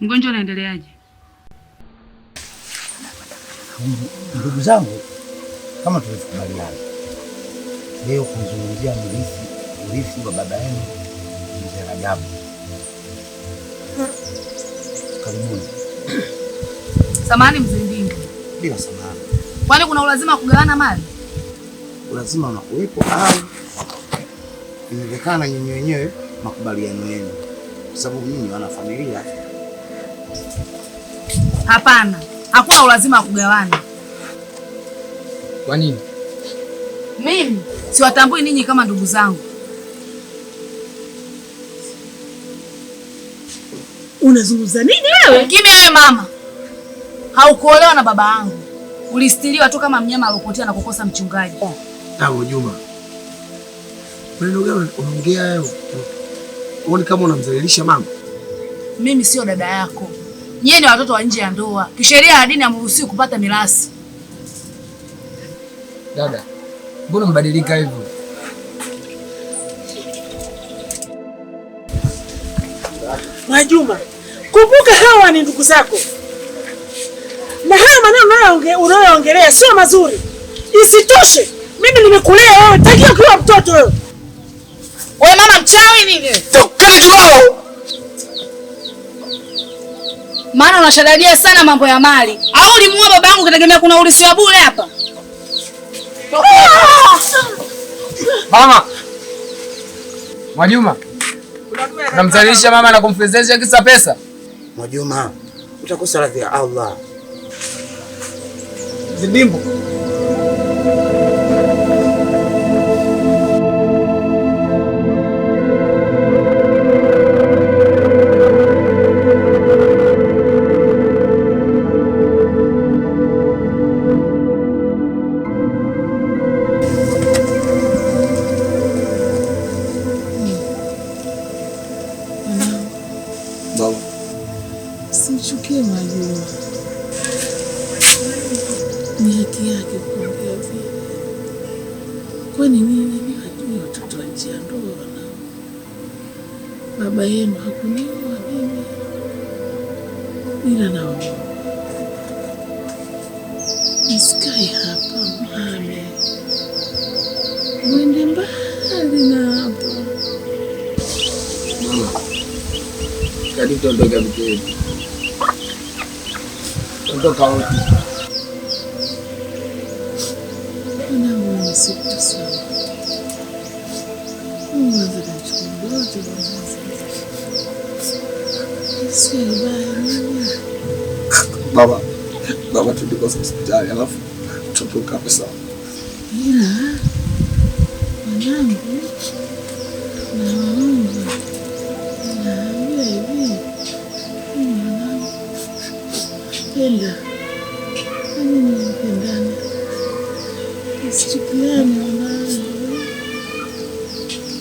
Mgonjwa anaendeleaje? Ndugu zangu, kama tulivyokubaliana leo kuzungumzia urithi wa baba yenu Mzee Rajabu. Karibuni. Samahani Mzee Ndingi. Bila samahani. Kwani kuna ulazima wa kugawana mali? Ulazima unakuwepo au inawezekana nyinyi wenyewe makubaliano yenu, kwa sababu nyinyi wana familia. Hapana, hakuna ulazima wa kugawana. Kwa nini? Mimi siwatambui ninyi kama ndugu zangu. Unazungumza nini wewe? Kimya wewe mama. Haukuolewa na baba yangu. Ulistiriwa tu kama mnyama alopotea na kukosa mchungaji. Tangu Juma. Maneno gani unaongea wewe? Uone kama unamdhalilisha mama. Mimi sio dada yako. Nyie ni watoto wa nje ya ndoa. Kisheria ya dini hamruhusiwi kupata mirathi. Dada, mbona mbadilika hivyo? Mwajuma, kumbuka hawa ni ndugu zako. Na haya maneno unayoongelea sio mazuri. Isitoshe, mimi nimekulea wewe tangia ukiwa mtoto wewe. Wewe mama mchawi nini? Tokeni kwao. Maana unashadadia sana mambo ya mali. Au ulimuoa baba yangu ukitegemea kuna urithi wa bure hapa? Mama. Mwajuma. Unamdhalilisha mama na kumfezesha kisa pesa? Mwajuma, utakosa radhi ya Allah. Zidimbo. Simchukie Mwajuma. Ni haki yake kuongea vile. Kwani nini ni hajui watoto wa nje ya ndoa na baba yenu hakunioa mimi. Ila nao nisikae hapa mhame. Mwende mbali na hapa. Kadi tuondoke mtini. Ondoka wote. Mwanangu siku sana. Mwanzo nachukua yote Baba. Baba tuliko hospitali alafu tutoka hapa sawa. Ila mwanangu naomba naambia hivi mwanangu penda mimi napendana usichukiane mwanangu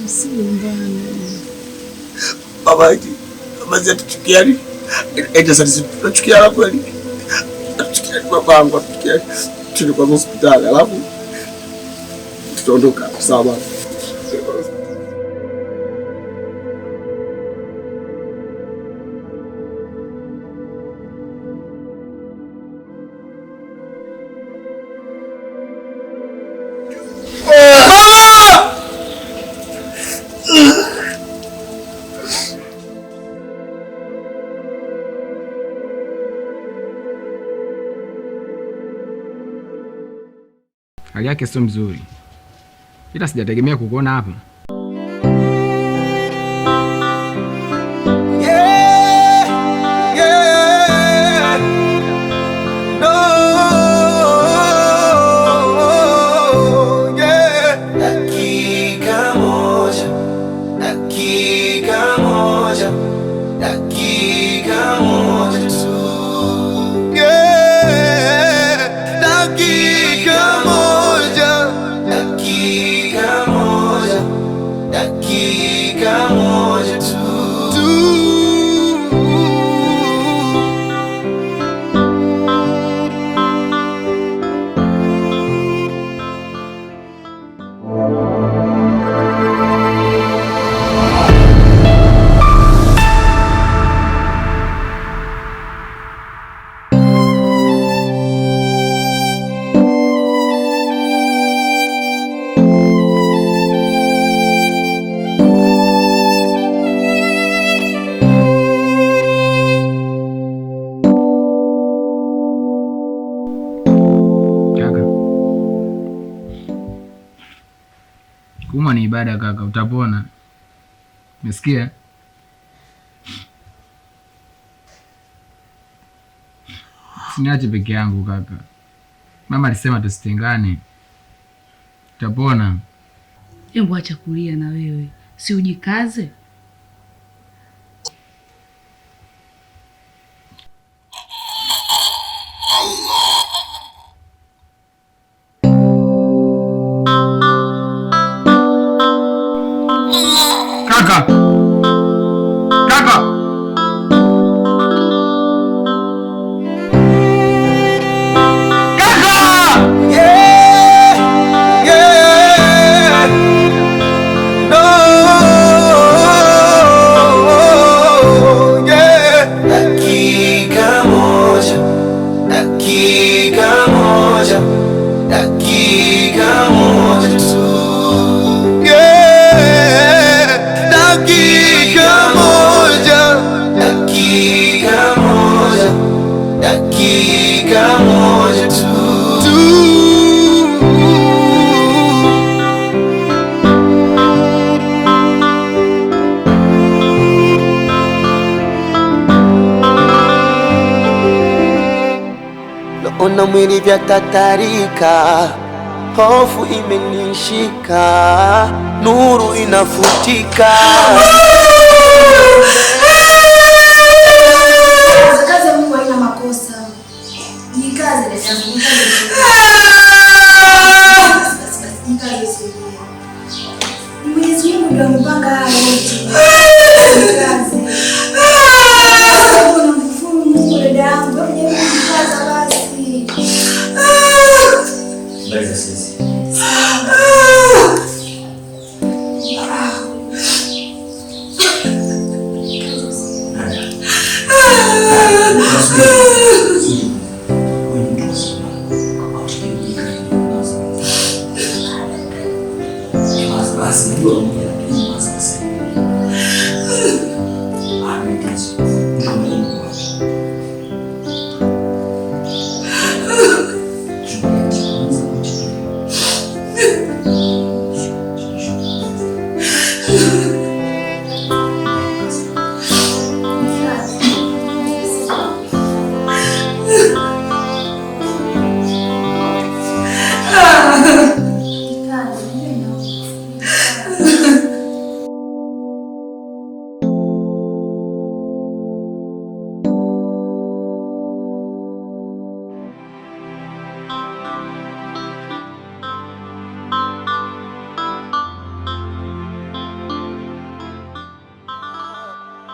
usigombane Baba hiki baba zetu tuchukiani. Eti sasa tunachukiana kweli? Tuchukiani babangu tuchukiani. Tulikuwa hospitali alafu tutaondoka sawa baba. Hali yake sio mzuri. Ila sijategemea kukuona hapa. Dakika moja Kuumwa ni ibada kaka, utapona. Umesikia? Usiniache peke yangu kaka. Mama alisema tusitengane. Utapona. Hebu acha kulia na wewe. Si ujikaze? Kaka! Kaka! Ona mwili vya tatarika, hofu imenishika, nuru inafutika. Kazi Mungu haina makosa. Ni kazi ndio yangu. Mwenyezi Mungu ndio mpanga haya yote. Kazi. Unamkufuru Mungu dada yangu. Kaza basi. Basi sisi.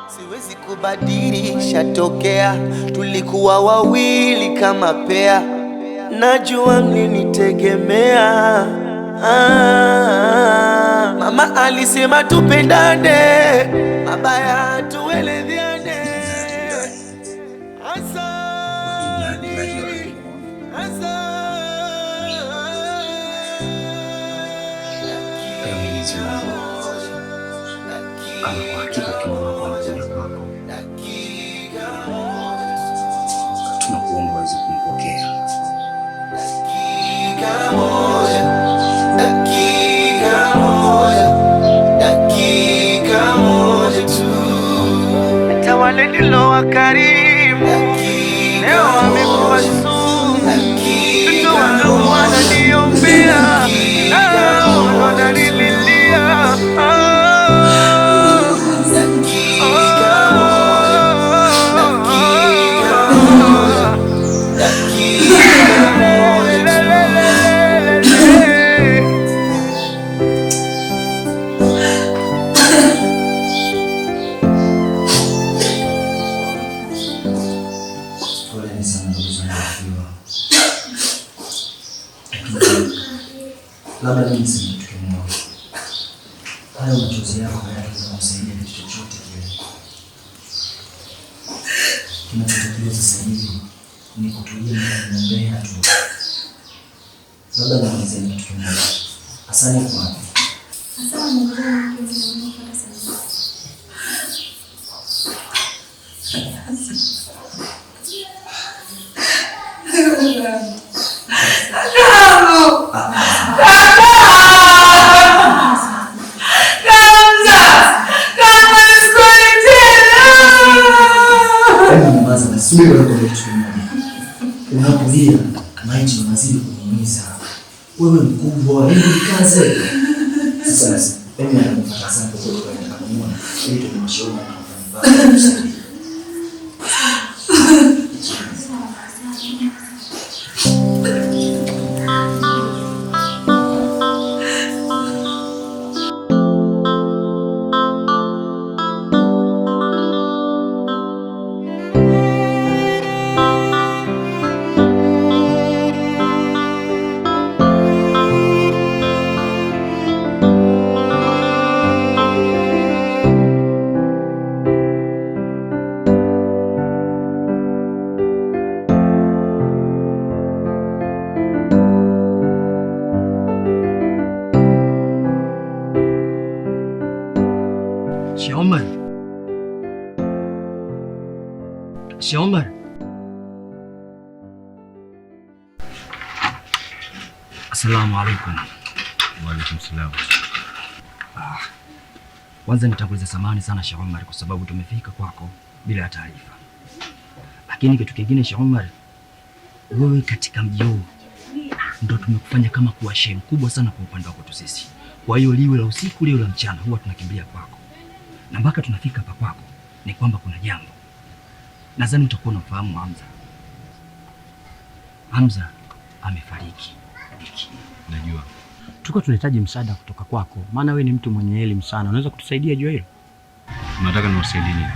Siwezi kubadilisha tokea, tulikuwa wawili kama pea. Najua mlinitegemea. Mama alisema tupendane, mabaya tuelezeane. Tunakuomba uweze kumpokea. Dakika moja tu. Hata wale nilowakarimu leo wamekuwa sumu. Mtoto wangu wananiombea, wananililia. Labda mimi si mtu mmoja. Hayo machozi yako hayawezi kumsaidia kitu chochote kile. Kinachotakiwa sasa hivi ni kutulia na kumwombea tu. Labda nimalizie na kitu kimoja. Asante kwa hapo. Asante Mungu wangu kwa sana. Subiri kwa kitu kimoja. Unapolia maji mazidi kuumiza. Wewe mkubwa, hebu kaze. Sasa mimi nakufuata sana kwa sababu nikamuona ili tumshauri na kufanya. Omar. Assalamu alaikum. Wa alaikum salam. Kwanza nitanguliza samahani sana Sheikh Omar kwa sababu tumefika kwako bila taarifa. Lakini kitu kingine Sheikh Omar, wewe katika mji huu ndio tumekufanya kama kuwa shehe mkubwa sana kwa upande wako tu sisi. Kwa hiyo liwe la usiku liwe la mchana huwa tunakimbia kwako. Na mpaka tunafika hapa kwako ni kwamba kuna jambo. Nadhani utakuwa unafahamu Hamza. Hamza amefariki. Najua. Tuko tunahitaji msaada kutoka kwako. Maana wewe ni mtu mwenye elimu sana. Unaweza kutusaidia juu hilo? Unataka niwasaidie nini?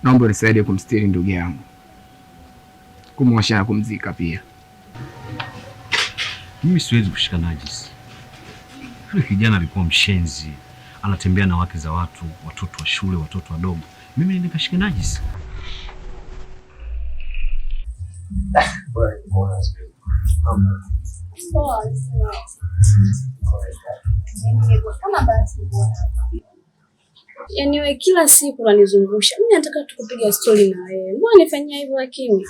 Naomba unisaidie kumstiri ndugu yangu. Kumwosha na kumzika pia. Mimi siwezi kushika najisi. Yule kijana alikuwa mshenzi. Anatembea na wake za watu, watoto wa shule, watoto wadogo. Mimi nikashika najisi. Yaani wewe kila siku unanizungusha. Mimi nataka tukupiga story na wewe. Mbona nifanyia hivyo lakini?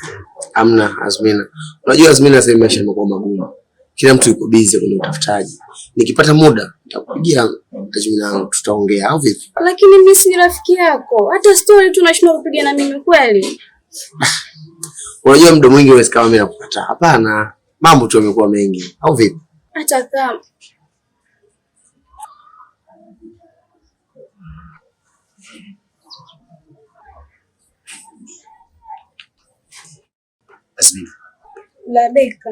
Amna Azmina. Unajua Azmina sasa maisha yamekuwa magumu. Kila mtu yuko busy kwenye utafutaji. Nikipata muda nitakupigia Azmina, tutaongea au vipi? Lakini mimi si rafiki yako. Hata story tu unashindwa kupiga na mimi kweli? Unajua muda mwingi wewe kama mimi nakukataa. Hapana. Mambo tu yamekuwa mengi au vipi? Hata kama Azmina. La beka.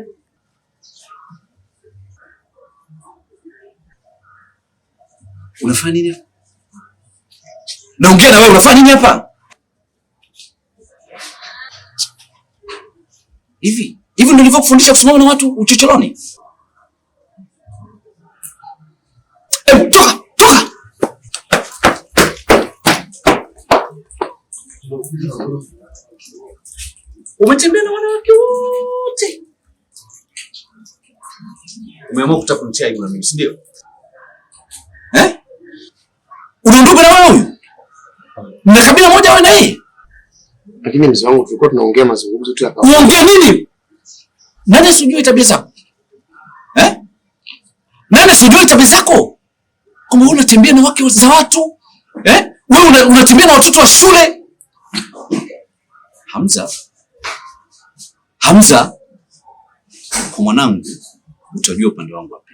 Unafanya nini hapa? Naongea na wewe, unafanya nini hapa? Hivi ndio nilivyokufundisha kusimama na watu uchochoroni? Toka! Umetembea na wanawake wote. Umeamua kutaka kunitia aibu na mimi, si ndio? Unaondoka na wewe huyu? Mna kabila moja wewe na yeye? Lakini mzee wangu tulikuwa tunaongea mazungumzo tu ya kawaida. Unaongea nini? Nani asijue tabia zako? Nani asijue tabia zako? Kama wewe unatembea na wake za watu? Wewe unatembea na watoto wa shule? Hamza, kwa mwanangu utajua upande wangu wapi.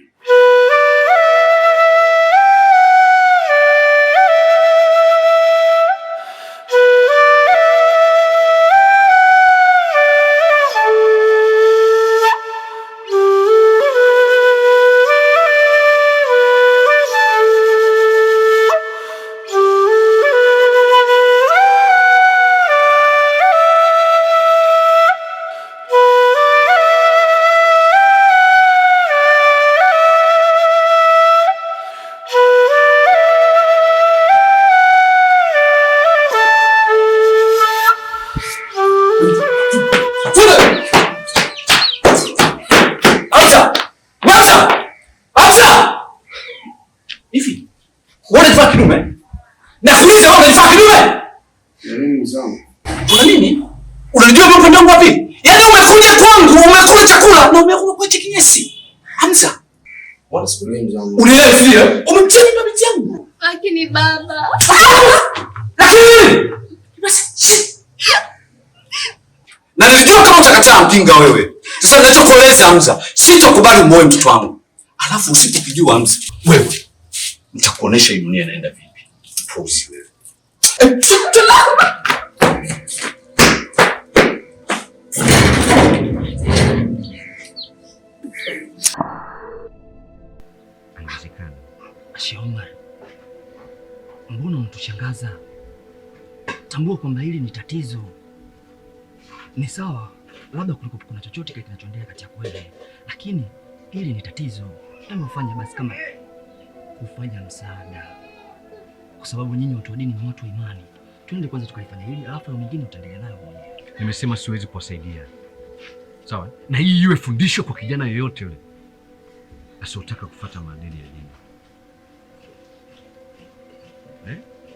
Una nini? Unajua mimi upande wangu wapi? Yaani umekuja kwangu, umekula chakula na umekula kwa kinyesi. Hamza. Wala sikuleni mzangu. Unaelewa sio? Umemtia mimba binti yangu. Lakini baba. Lakini basi. Kataa mjinga wewe. Sasa ninachokueleza Hamza, sitokubali muoe mtoto wangu. Alafu usipokijua Hamza, wewe nitakuonesha hii dunia inaenda vipi. Puzi wewe. Haiwezekani. Omar, mbona unatushangaza? Tambua kwamba hili ni tatizo. Ni sawa, labda kulikuwa kuna chochote kile kinachoendelea kati yako wewe, lakini hili ni tatizo. Hebu ufanye basi kama kufanya msaada, kwa sababu nyinyi watu wa dini ni watu wa imani. Twende kwanza tukaifanya hili, alafu mwingine utaendelea nayo mwenyewe. Nimesema siwezi kuwasaidia, sawa? Na hii iwe fundisho kwa kijana yoyote yule asiyotaka kufuata maadili ya dini.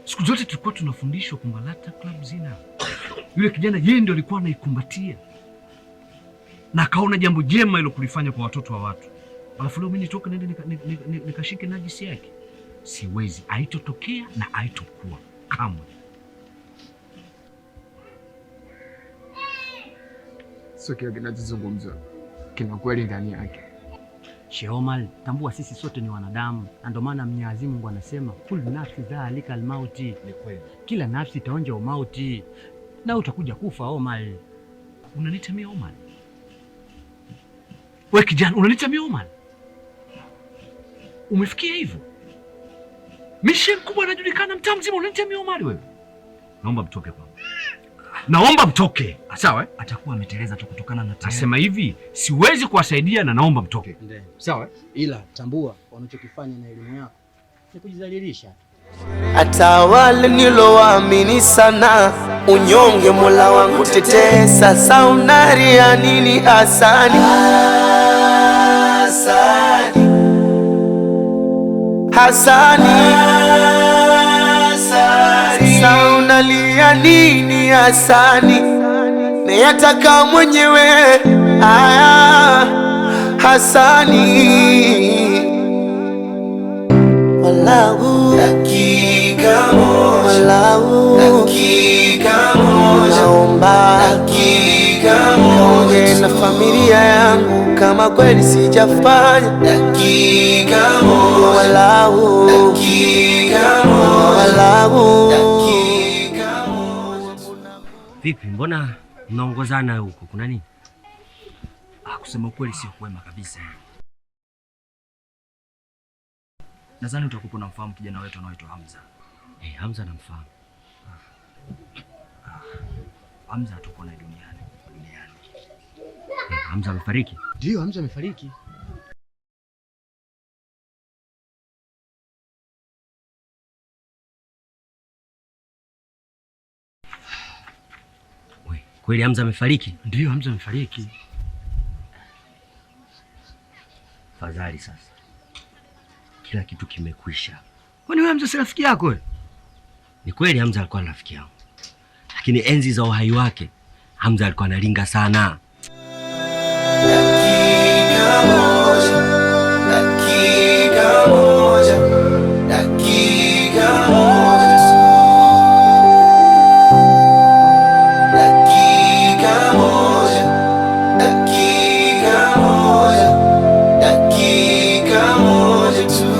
Siku zote tulikuwa tunafundishwa kwamba la taqrabu zina. Yule kijana yeye ndio alikuwa anaikumbatia na akaona jambo jema hilo kulifanya kwa watoto wa watu. Alafu leo mimi nitoke nende nikashike najisi yake. Siwezi, haitotokea na haitokuwa kamwe. Sio kile kinachozungumzwa kina kweli ndani yake. Sheikh Omar, tambua sisi sote ni wanadamu, na ndio maana Mwenyezi Mungu anasema kullu nafsi dhalika almauti. Ni kweli. Kila nafsi itaonja umauti na utakuja kufa. Omar, unaniita mimi Omar? Wewe kijana unaniita mimi Omar? Umefikia hivyo? Mishe mkubwa anajulikana mtaa mzima, unaniita mimi Omar wewe? Naomba mtoke kwangu. Naomba mtoke. Sawa? Atakuwa ameteleza tu kutokana na tayari. Nasema hivi, siwezi kuwasaidia na naomba mtoke. Ndio. Sawa? Ila tambua wanachokifanya na elimu yako ni kujidhalilisha. Hata wale nilowaamini sana, unyonge Mola wangu tetee. Sasa unaria nini Hasani? Hasani, Hasani, sasa unalia nini Hasani? Nayataka mwenyewe haya Hasani. Walau dakika moja, walau dakika moja, naomba dakika moja na familia yangu, kama kweli sijafanya dakika moja, walau dakika moja, walau dakika moja. Vipi, mbona mnaongozana huko? Kuna nini? Kusema kweli sio kwema kabisa. Nadhani utakuwa unamfahamu kijana wetu anaitwa Hamza. Hamza namfahamu. Hamza tuko naye duniani. Hamza amefariki? Ndio, Hamza amefariki. Kweli Hamza amefariki? Ndio, Hamza amefariki. Fadhali sasa. Kila kitu kimekwisha. Kwani wewe Hamza si rafiki yako wewe? Ni kweli Hamza alikuwa rafiki yangu. Lakini enzi za uhai wake Hamza alikuwa analinga sana. Dakika moja, dakika moja, dakika moja, dakika moja, dakika moja, dakika moja tu.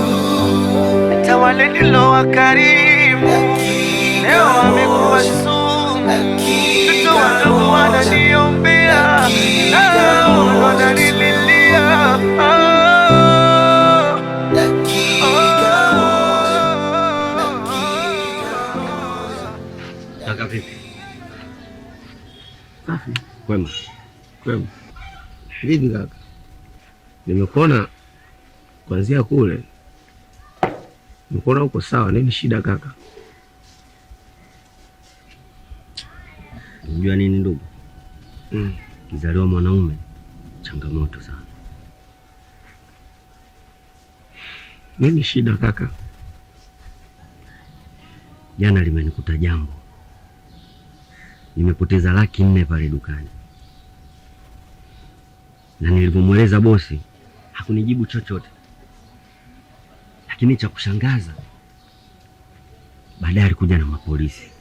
Hata wale nilowakarimu leo wamekuwa sumu. Mtoto wadogo wananiombea, wananililia. Kaka vipi? Safi. Kwema. Kwema. Vipi kaka? Nimekuona kuanzia kule. Nimekuona uko sawa, nini shida kaka? Unajua nini ndugu? Kizaliwa mwanaume changamoto sana. Nini shida kaka? Jana limenikuta jambo. Nimepoteza Laki4 pale dukani. Na nilipomweleza bosi hakunijibu chochote. Lakini cha kushangaza baadaye alikuja na mapolisi.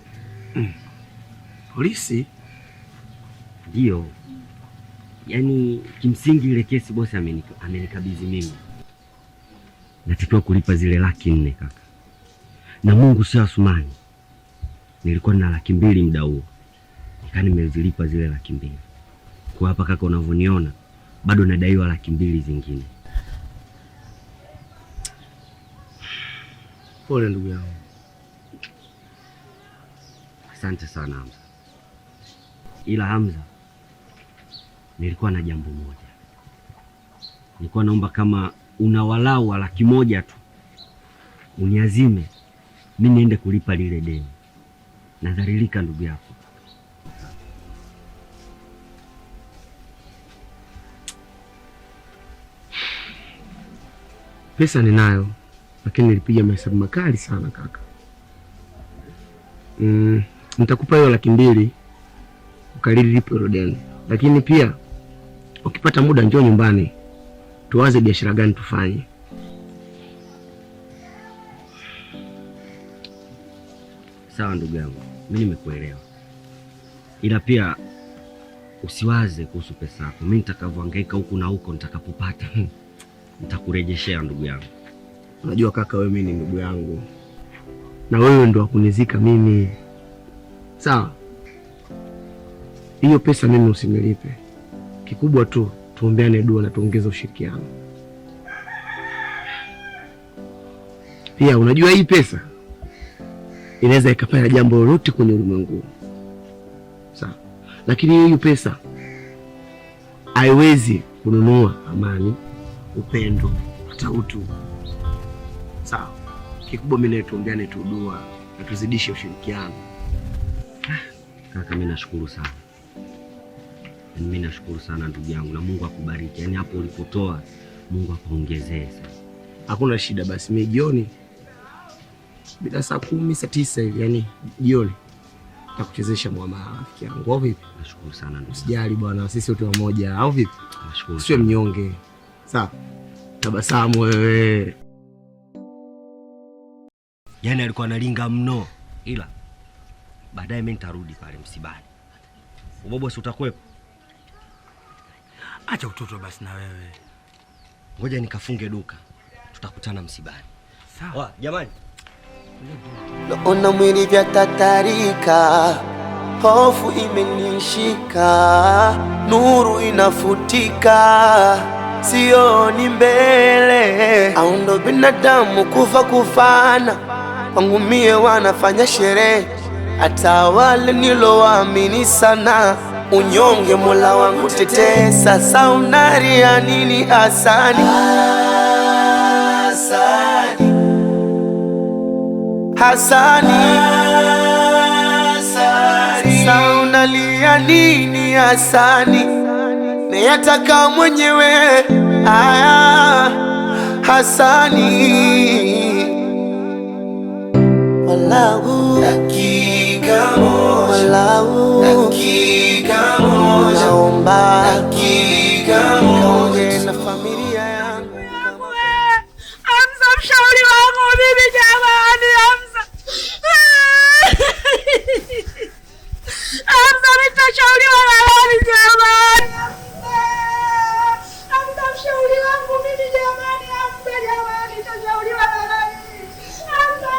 Polisi? Ndio. Yaani kimsingi ile kesi bosi amenikabidhi mimi. Natakiwa kulipa zile 400,000 kaka. Na Mungu sio Asumani. Nilikuwa na 200,000 muda huo. Nimezilipa zile 200,000. Kwa hapa kaka unavyoniona bado nadaiwa 200,000 zingine. Pole ndugu yangu. Asante sana Hamza. Ila Hamza, nilikuwa na jambo moja. Nilikuwa naomba kama una walau 100,000 tu uniazime mimi niende kulipa lile deni. Nadhalilika ndugu yako. Pesa ninayo, lakini nilipiga mahesabu makali sana kaka. Nitakupa hiyo 200,000 ukalilipe hilo deni. Lakini pia ukipata muda njoo nyumbani tuwaze biashara gani tufanye. Sawa ndugu yangu, mimi nimekuelewa. Ila pia usiwaze kuhusu pesa yako. Mimi nitakavyohangaika huku na huko nitakapopata nitakurejeshea ndugu yangu. Unajua kaka, wewe mimi ni ndugu yangu. Na wewe ndo wakunizika mimi. Sawa? Hiyo pesa mimi usinilipe. Kikubwa tu tuombeane dua na tuongeze ushirikiano. Pia unajua hii pesa inaweza ikafanya jambo lolote kwenye ulimwengu. Sawa? Lakini hiyo pesa haiwezi kununua amani, upendo, hata utu. Sawa? Kikubwa mimi na tuombeane tu dua na tuzidishe ushirikiano. Kaka, mimi nashukuru sana. Mimi nashukuru sana ndugu yangu, na Mungu akubariki. Yaani hapo ulipotoa Mungu akuongezee sana. Hakuna shida, basi mimi jioni bila saa 10 saa 9 hivi, yani jioni nitakuchezesha muamala rafiki yangu. Au vipi? Nashukuru sana ndugu. Usijali bwana, sisi wote wamoja. Au vipi? Nashukuru. Sio mnyonge. Sawa. Tabasamu wewe. Yaani alikuwa analinga mno. Ila baadaye mimi nitarudi pale msibani. Ubobo si utakwepo? Acha utoto basi na wewe. Ngoja nikafunge duka. Tutakutana msibani. Sawa. Jamani. Naona mwili vya tatarika, hofu imenishika, nuru inafutika, sioni mbele. Au ndo binadamu kufa kufana, wangu mie wanafanya sherehe. Hata wale nilowaamini sana, unyonge Mola wangu tetee. Sasa unaria nini Hasani? Hasani, sasa unalia nini Hasani? Niyataka mwenyewe haya Hasani. Walau dakika moja, naomba dakika moja na familia yangu. Hamza, mshauri wangu mimi jamani, Hamza. Hamza, nitashauriwa na nani jamani? Hamza, mshauri wangu mimi jamani, Hamza jamani, nitashauriwa na nani? Hamza.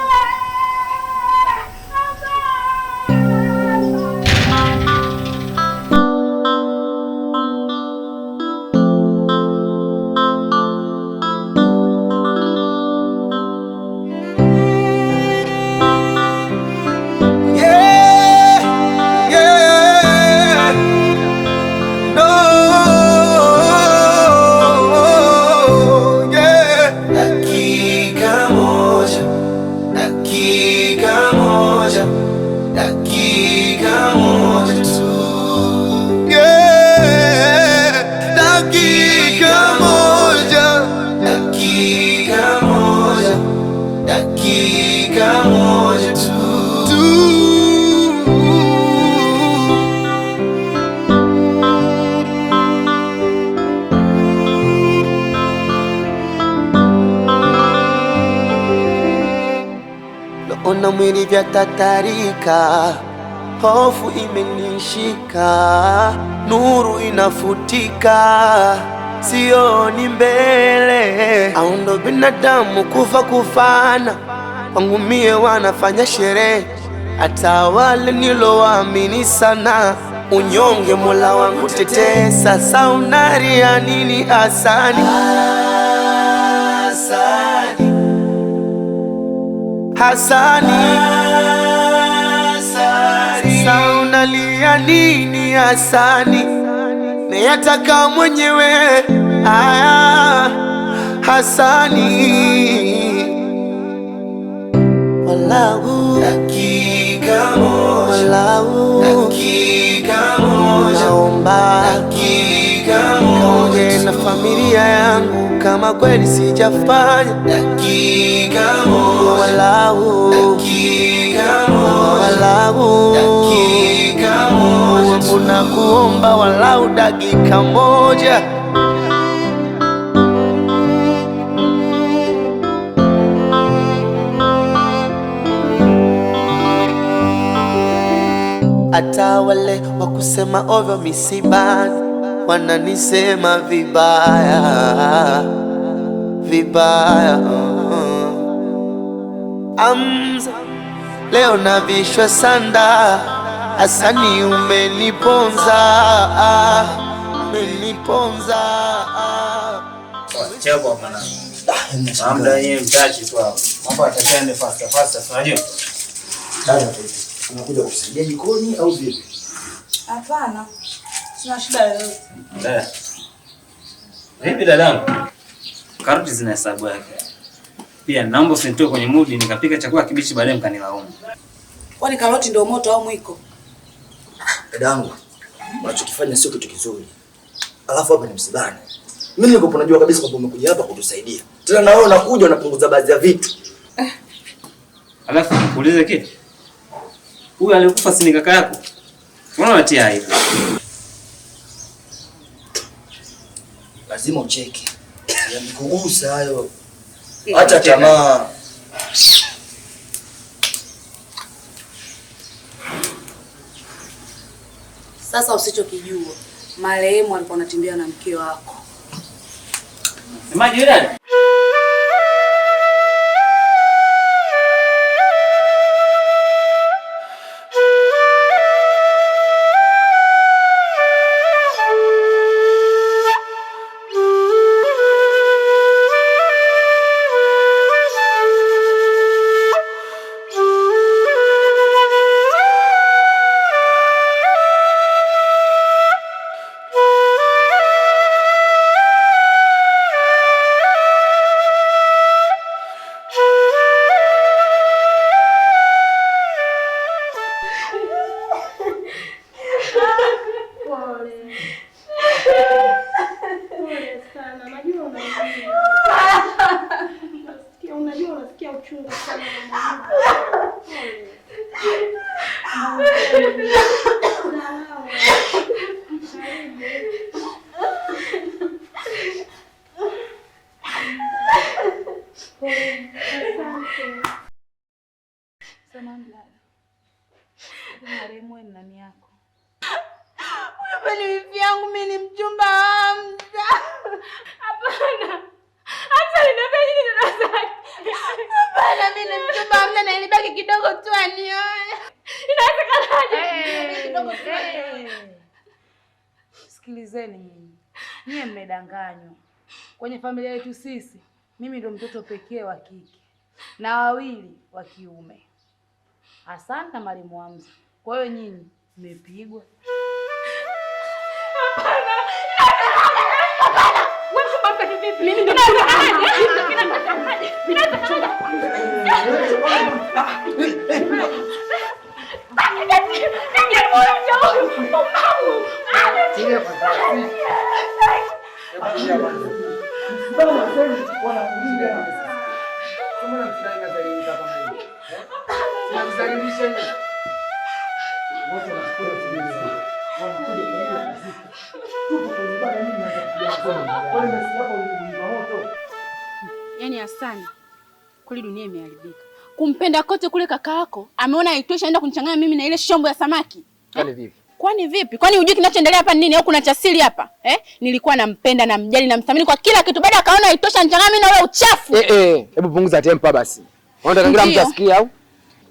Naona mwili vya tatarika, hofu imenishika, nuru inafutika, sioni mbele. Au ndo binadamu kufa kufana, wangu mie wanafanya sherehe, hata wale nilowaamini sana, unyonge Mola wangu tetee. Sasa unaria nini Hasani? Hasani, sasa unalia nini Hasani? Nayataka mwenyewe haya Hasani. Walau dakika moja, walau dakika moja, naomba dakika moja na familia yangu, kama kweli sijafanya dakika moja, walau dakika moja, walau dakika moja, tunakuomba walau dakika moja. Hata wale wa kusema ovyo misibani wananisema vibaya vibaya. Amza leo navishwa sanda, Hasani umeniponza, umeniponza. Chapa bwana. Mambo yenyewe mtachi tu hapo. Mambo atakayende fast unajua? Dada unakuja kusaidia jikoni au vipi? Hapana. Sina shida yoyote. Dada. Vipi dadangu? Karoti zina hesabu yake. Pia naomba usinitoe kwenye mood nikapika chakula kibichi baadaye mkanilaumu. Kwani karoti ndio moto au mwiko? Dadangu, unachokifanya sio kitu kizuri. Alafu hapa ni msibani. Mimi niko najua kabisa kwamba umekuja hapa kutusaidia. Tena na wewe unakuja unapunguza baadhi ya vitu. Alafu nikuulize kitu. Huyu alikufa si ni kaka yako? Mbona unatia aibu? Lazima ucheke. Yanikugusa hayo. Acha tamaa. Sasa usichokijua, marehemu alikuwa anatembea na mke wako. Semaje yule dada? Marehemu ni nani yako? Huyo ni wifi yangu, mimi ni mchumba wa Hamza. Hapana. Hamza aliniambia nini dada zake? Hapana, mimi ni mchumba wa Hamza na ilibaki kidogo tu anioe. Inawezekanaje? Kidogo tu. Sikilizeni nyinyi. Nyie mmedanganywa. Kwenye familia yetu sisi, mimi ndo mtoto pekee wa kike na wawili wa kiume. Hassan na Mwalimu Hamza. Kwa hiyo nyinyi mmepigwa. Hapana. Wewe mbona vipi? Mimi ndo Yaani Hassan, kweli dunia imeharibika. kumpenda kote kule kaka yako ameona haitosha, aenda kunichanganya mimi na ile shombo ya samaki. Kwani vipi? Kwani vipi? Kwani hujui kinachoendelea hapa nini au kuna cha siri hapa? Nilikuwa nampenda na mjali na mthamini kwa kila kitu, baada akaona haitosha nichanganya mimi na ule uchafu. Hebu punguza tempa basi. Unataka kila mtu asikie au?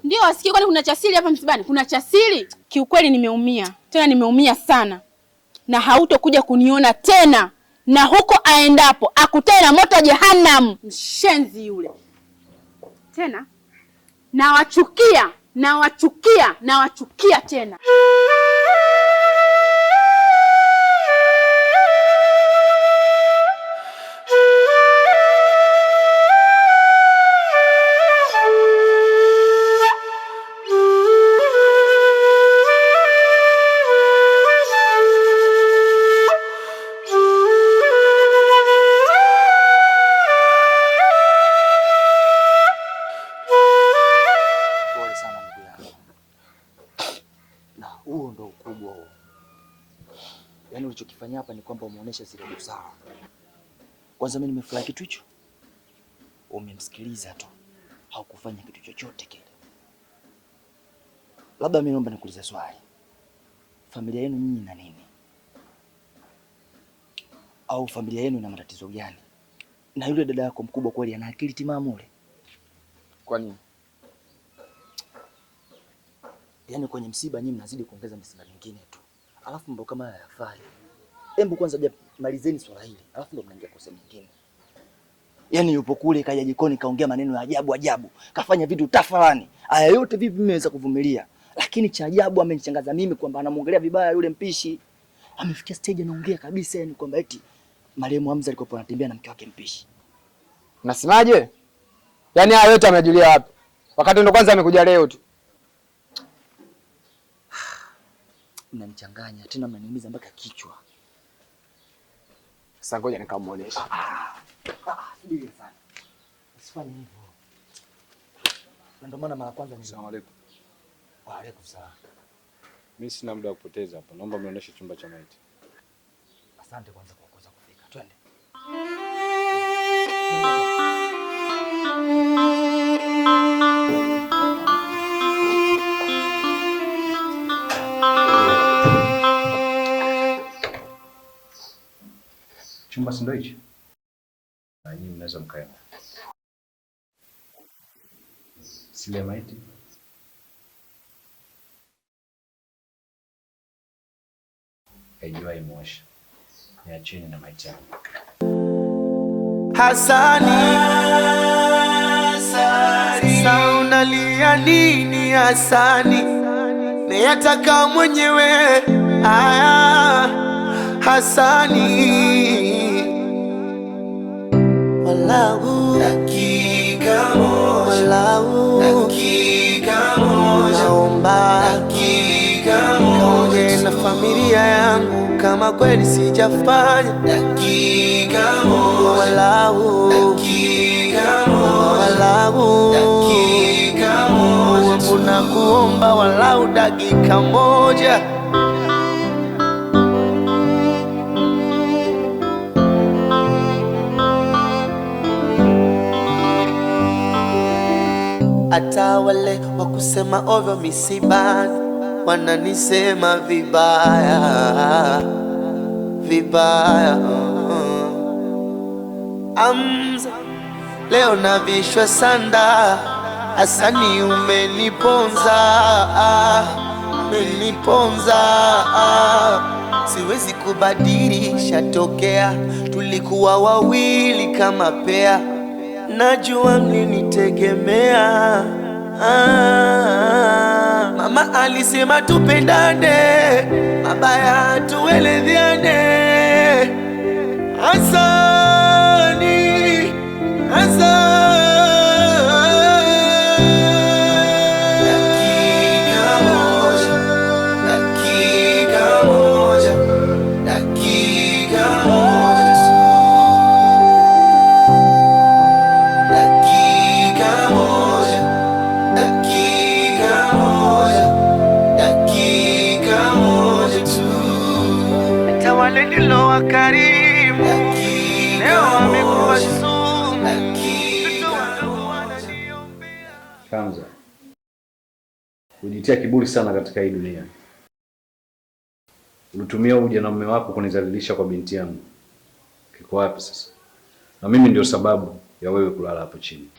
Ndio asikie, kwani kuna cha siri hapa msibani? Kuna cha siri? Kiukweli nimeumia. Tena nimeumia sana. Na hautokuja kuniona tena. Na huko aendapo akutane na moto jehanamu. Mshenzi yule. Tena nawachukia tena. Yaani ulichokifanya hapa ni kwamba umeonesha zile busara. Kwanza mimi nimefurahi kitu hicho. Umemsikiliza tu. Haukufanya kitu chochote kile. Labda mimi naomba nikuulize swali. Familia yenu nyinyi ina nini? Au familia yenu ina matatizo gani? Na yule dada yako mkubwa kweli ana akili timamu yule? Kwa nini? Yaani kwenye msiba nyinyi mnazidi kuongeza misiba mingine tu. Alafu mambo kama haya hayafai. Hebu kwanza malizeni swala hili. Alafu ndo mnaingia kwa sehemu nyingine. Yaani yupo kule kaja jikoni kaongea maneno ya ajabu. Kafanya vitu tafalani. Haya yote vipi mimi naweza kuvumilia? Lakini cha ajabu amenichangaza mimi kwamba anamuongelea vibaya yule mpishi. Amefikia stage anaongea kabisa yani kwamba eti marehemu Hamza alikuwa anatembea na mke wake mpishi. Unasemaje? Yaani haya yote amejulia wapi? Wakati ndo kwanza amekuja leo tu. Mnanichanganya tena mnaniumiza mpaka kichwa. Sasa ngoja nikamuonesha. Subiri sana. Usifanye hivyo. Ndio maana mara kwanza Asalamu alaykum. Wa alaykum salaam. Mimi sina muda wa kupoteza hapa. Naomba mnionyeshe chumba cha maiti. Asante kwanza kwa kuweza kufika. Twende. Chumba si ndio hichi? Na nyinyi mnaweza mkaenda. Sile maiti. Haijua imosha. Niacheni na maiti yangu. Hasani, sasa unalia nini Hasani? Niyataka mwenyewe haya Hasani. Walau dakika moja, walau dakika moja, naomba dakika moja na familia yangu kama kweli sijafanya dakika moja, walau dakika moja, walau dakika moja, tunakuomba walau dakika moja. Hata wale wa kusema ovyo misibani wananisema vibaya vibaya. Hamza, leo navishwa sanda. Hasani umeniponza, umeniponza. Siwezi kubadilisha tokea tulikuwa wawili kama pea. Najua mlinitegemea. Mama alisema tupendane, mabaya tuelezeane. Hasani, Hasani. Dakika moja, dakika moja, dakika moja. Dakika moja, dakika moja, dakika moja tu. Hata wale nilo wakarimu leo wamekuwa sumu. Hamza, ujitia kiburi sana katika hii dunia. Ulitumia ujana mume wako kunizalilisha kwa binti yangu. Kiko wapi sasa? Na mimi ndio sababu ya wewe kulala hapo chini.